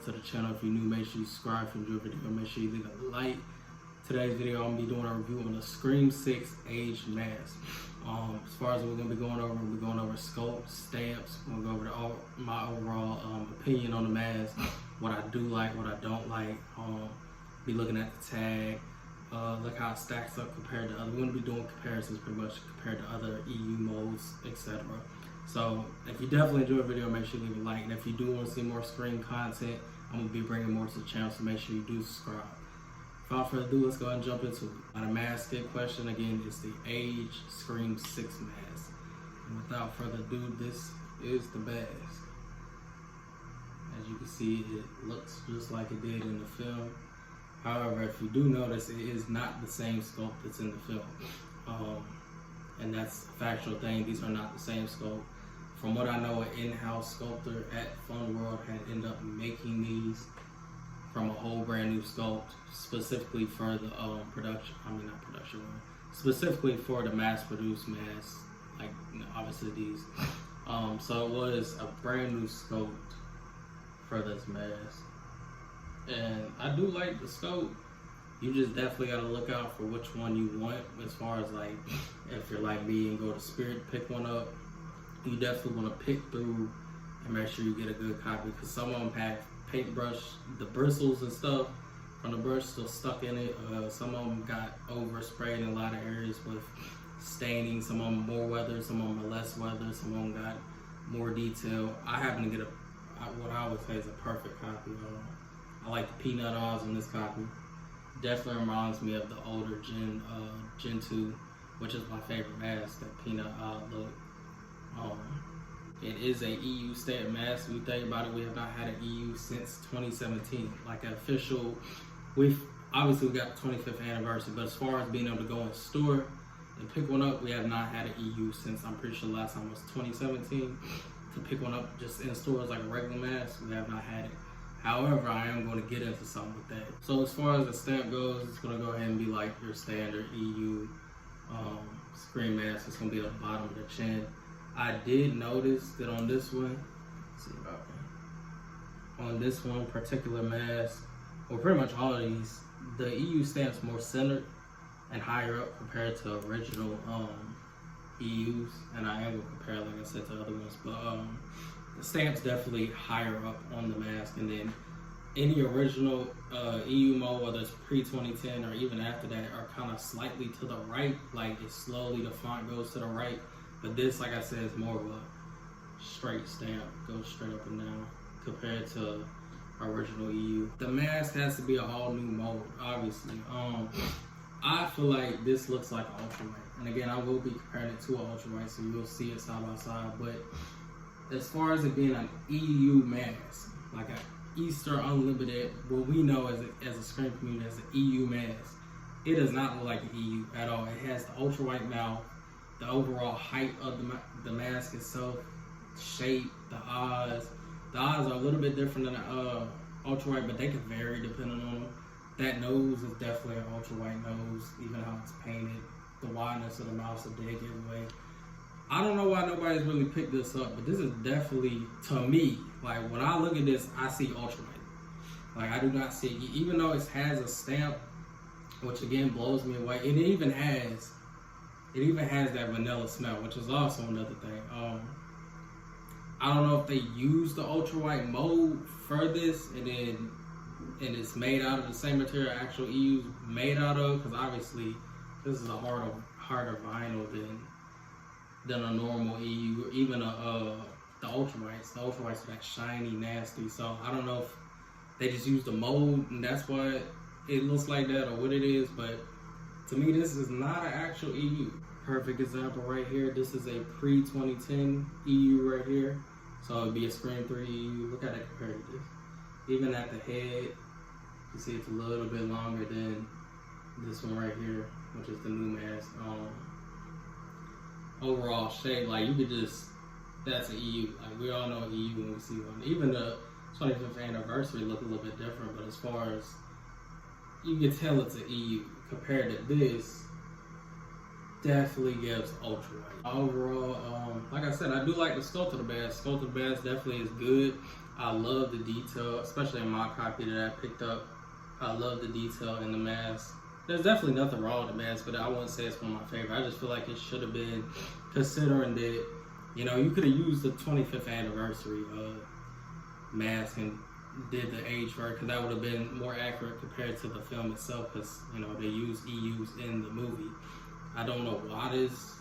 to the channel. If you're new, make sure you subscribe. If you enjoy the video, make sure you leave a like. Today's video, I'm going to be doing a review on the Scream 6 Age Mask. As far as what we're going to be going over, we're going over sculpt, stamps. We're going to go over my overall opinion on the mask, what I do like, what I don't like. Be looking at the tag, look how it stacks up compared to other. We're going to be doing comparisons pretty much compared to other EU molds, etc. So if you definitely enjoy the video, make sure you leave a like. And if you do want to see more Scream content, I'm going to be bringing more to the channel, so make sure you do subscribe. Without further ado, let's go ahead and jump into it. The mask in question, again, is the Age Scream 6 mask. And without further ado, this is the mask. As you can see, it looks just like it did in the film. However, if you do notice, it is not the same sculpt that's in the film. And that's a factual thing. These are not the same sculpt. From what I know, an in-house sculptor at Fun World had ended up making these from a whole brand new sculpt, specifically for the specifically for the mass-produced masks, like, you know, obviously these. So it was a brand new sculpt for this mask. And I do like the scope. You just definitely gotta look out for which one you want, as far as, like, if you're like me and go to Spirit, pick one up. You definitely wanna pick through and make sure you get a good copy, because some of them have paintbrush, the bristles and stuff from the brush still stuck in it. Some of them got oversprayed in a lot of areas with staining. Some of them more weathered, some of them are less weathered, some of them got more detail. I happen to get what I would say is a perfect copy. I like the peanut eyes in this copy. Definitely reminds me of the older Gen 2, which is my favorite mask, that peanut eye look. It is a EU stamp mask. If you think about it, we have not had an EU since 2017. Like an official, we got the 25th anniversary, but as far as being able to go in store and pick one up, we have not had an EU since, I'm pretty sure last time was 2017. To pick one up just in stores like a regular mask, we have not had it. However, I am going to get into something with that. So as far as the stamp goes, it's going to go ahead and be like your standard EU Scream mask. It's going to be at the bottom of the chin. I did notice that on this one, let's see about that. On this one particular mask, or pretty much all of these, the EU stamp's more centered and higher up compared to original EUs. And I am going to compare, like I said, to other ones. But the stamp's definitely higher up on the mask. And then any original EU mold, whether it's pre-2010 or even after that, are kind of slightly to the right. Like, it's slowly, the font goes to the right. But this, like I said, is more of a straight stamp, goes straight up and down compared to original EU. The mask has to be an all new mold, obviously. I feel like this looks like an ultrawhite. And again, I will be comparing it to an ultrawhite, so you'll see it side by side. But as far as it being an EU mask, like an Easter Unlimited, what we know as a Scream community as an EU mask, it does not look like an EU at all. It has the ultrawhite mouth, the overall height of the mask itself, shape, the eyes. The eyes are a little bit different than ultrawhite, but they can vary depending on them. That nose is definitely an ultrawhite nose, even how it's painted. The wideness of the mouth is a big giveaway. I don't know why nobody's really picked this up, but this is definitely, to me, like, when I look at this, I see ultrawhite. Like, I do not see, even though it has a stamp, which again blows me away, it even has that vanilla smell, which is also another thing. I don't know if they use the ultrawhite mold for this, and it's made out of the same material actual EU's made out of, because obviously this is a harder vinyl than a normal EU, or even the ultrawhites. The ultrawhites are that shiny, nasty. So I don't know if they just use the mold and that's why it looks like that, or what it is, but to me, this is not an actual EU. Perfect example right here. This is a pre-2010 EU right here. So it'd be a Scream 3 EU. Look at that compared to this. Even at the head, you see it's a little bit longer than this one right here, which is the new mask. Overall shape, like, you could just, that's an EU. Like, we all know an EU when we see one. Even the 25th anniversary look a little bit different, but as far as, you can tell it's an EU. Compared to this, definitely gives ultrawhite. Overall, like I said, I do like the sculpt of the mask. Sculpt of the mask definitely is good. I love the detail, especially in my copy that I picked up. I love the detail in the mask. There's definitely nothing wrong with the mask, but I wouldn't say it's one of my favorite. I just feel like it should have been, considering that, you know, you could have used the 25th anniversary mask and did the age for it, because that would have been more accurate compared to the film itself, because, you know, they use EUs in the movie. I don't know why this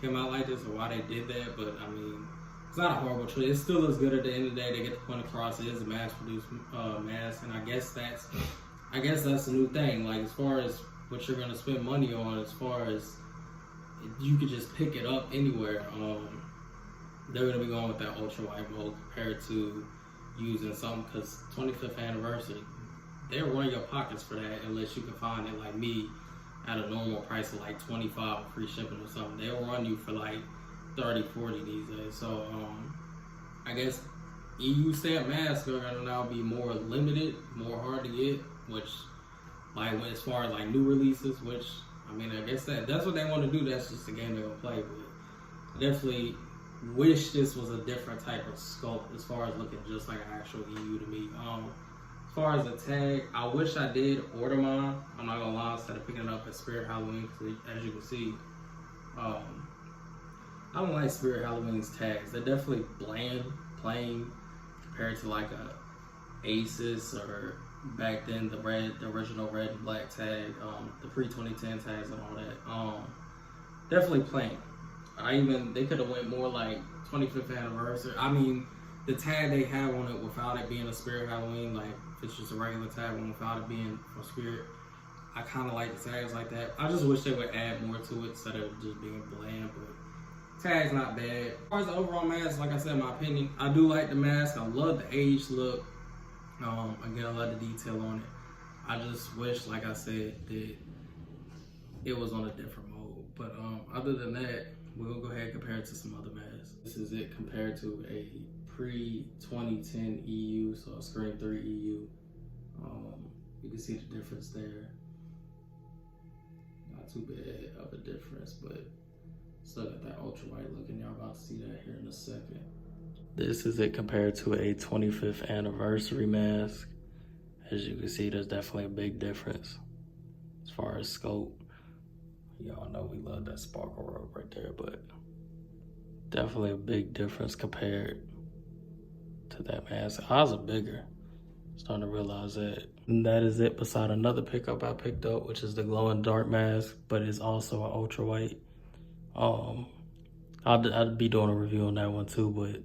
came out like this or why they did that, but I mean, it's not a horrible choice. It still looks good at the end of the day. They get the point across. It is a mass-produced mask, and I guess that's the new thing. Like, as far as what you're gonna spend money on, as far as you could just pick it up anywhere. They're gonna be going with that ultra wide mode compared to using something, because 25th anniversary, they'll run your pockets for that unless you can find it like me at a normal price of like 25 with free shipping or something. They'll run you for like 30, 40 these days. So I guess EU stamp masks are gonna now be more limited, more hard to get, which, like, as far as like new releases, which, I mean, I guess that's what they want to do. That's just the game they're gonna play with. I definitely wish this was a different type of sculpt as far as looking just like an actual EU to me. As far as the tag, I wish I did order mine. I'm not gonna lie, instead of picking it up at Spirit Halloween, because as you can see, I don't like Spirit Halloween's tags. They're definitely bland, plain, compared to like a Asus or back then the original red and black tag, the pre-2010 tags and all that. Definitely plain. They could have went more like 25th anniversary. I mean, the tag they have on it without it being a Spirit Halloween, like if it's just a regular tag one without it being for Spirit, I kind of like the tags like that. I just wish they would add more to it instead of just being bland, but tag's not bad. As far as the overall mask, like I said, in my opinion, I do like the mask. I love the aged look. Again, I love the detail on it. I just wish, like I said, that it was on a different mode. But other than that, we'll go ahead and compare it to some other masks. This is it compared to a pre-2010 EU, so a Scream 3 EU. You can see the difference there. Not too bad of a difference, but still got that ultra white look, and y'all about to see that here in a second. This is it compared to a 25th anniversary mask. As you can see, there's definitely a big difference as far as scope. Y'all know we love that sparkle robe right there, but definitely a big difference compared to that mask. Ours are bigger. Starting to realize that. And that is it, beside another pickup I picked up, which is the glow in the dark mask, but it's also an ultra white. I'd be doing a review on that one too, but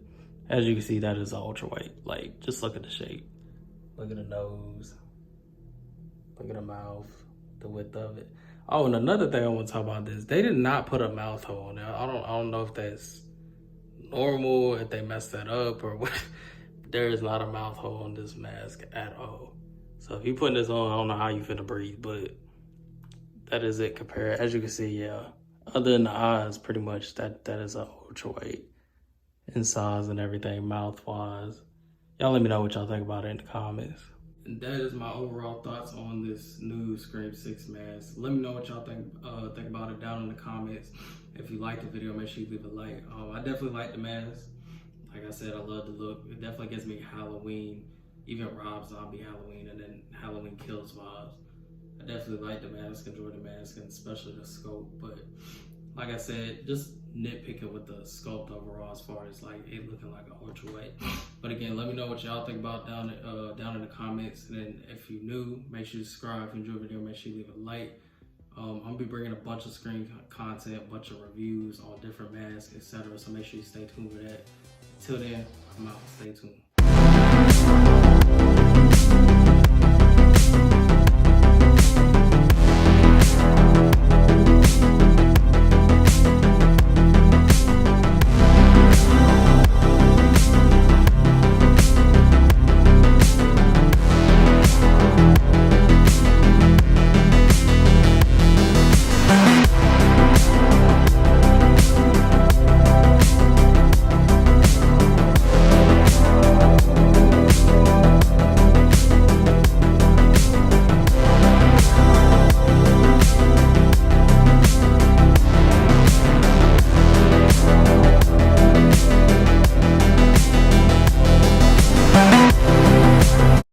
as you can see, that is ultra white. Like, just look at the shape. Look at the nose. Look at the mouth, the width of it. Oh, and another thing I want to talk about this. They did not put a mouth hole on there. I don't know if that's normal, if they messed that up or what. There is not a mouth hole on this mask at all. So if you putting this on, I don't know how you finna breathe, but that is it compared. As you can see, yeah. Other than the eyes, pretty much that is a ultra white in size and everything, mouth wise. Y'all let me know what y'all think about it in the comments. And that is my overall thoughts on this new Scream 6 mask. Let me know what y'all think about it down in the comments. If you like the video, make sure you leave a like. I definitely like the mask. Like I said, I love the look. It definitely gives me Halloween, even Rob Zombie Halloween, and then Halloween Kills vibes. I definitely like the mask, enjoy the mask, and especially the scope. But like I said, just nitpicking with the sculpt overall as far as like it looking like an ultra white. But again, let me know what y'all think about down in the comments. And then if you're new, make sure you subscribe. If you enjoy the video, make sure you leave a like. I'm gonna be bringing a bunch of Scream content, a bunch of reviews on different masks, etc. So make sure you stay tuned for that. Till then, I'm out. Stay tuned.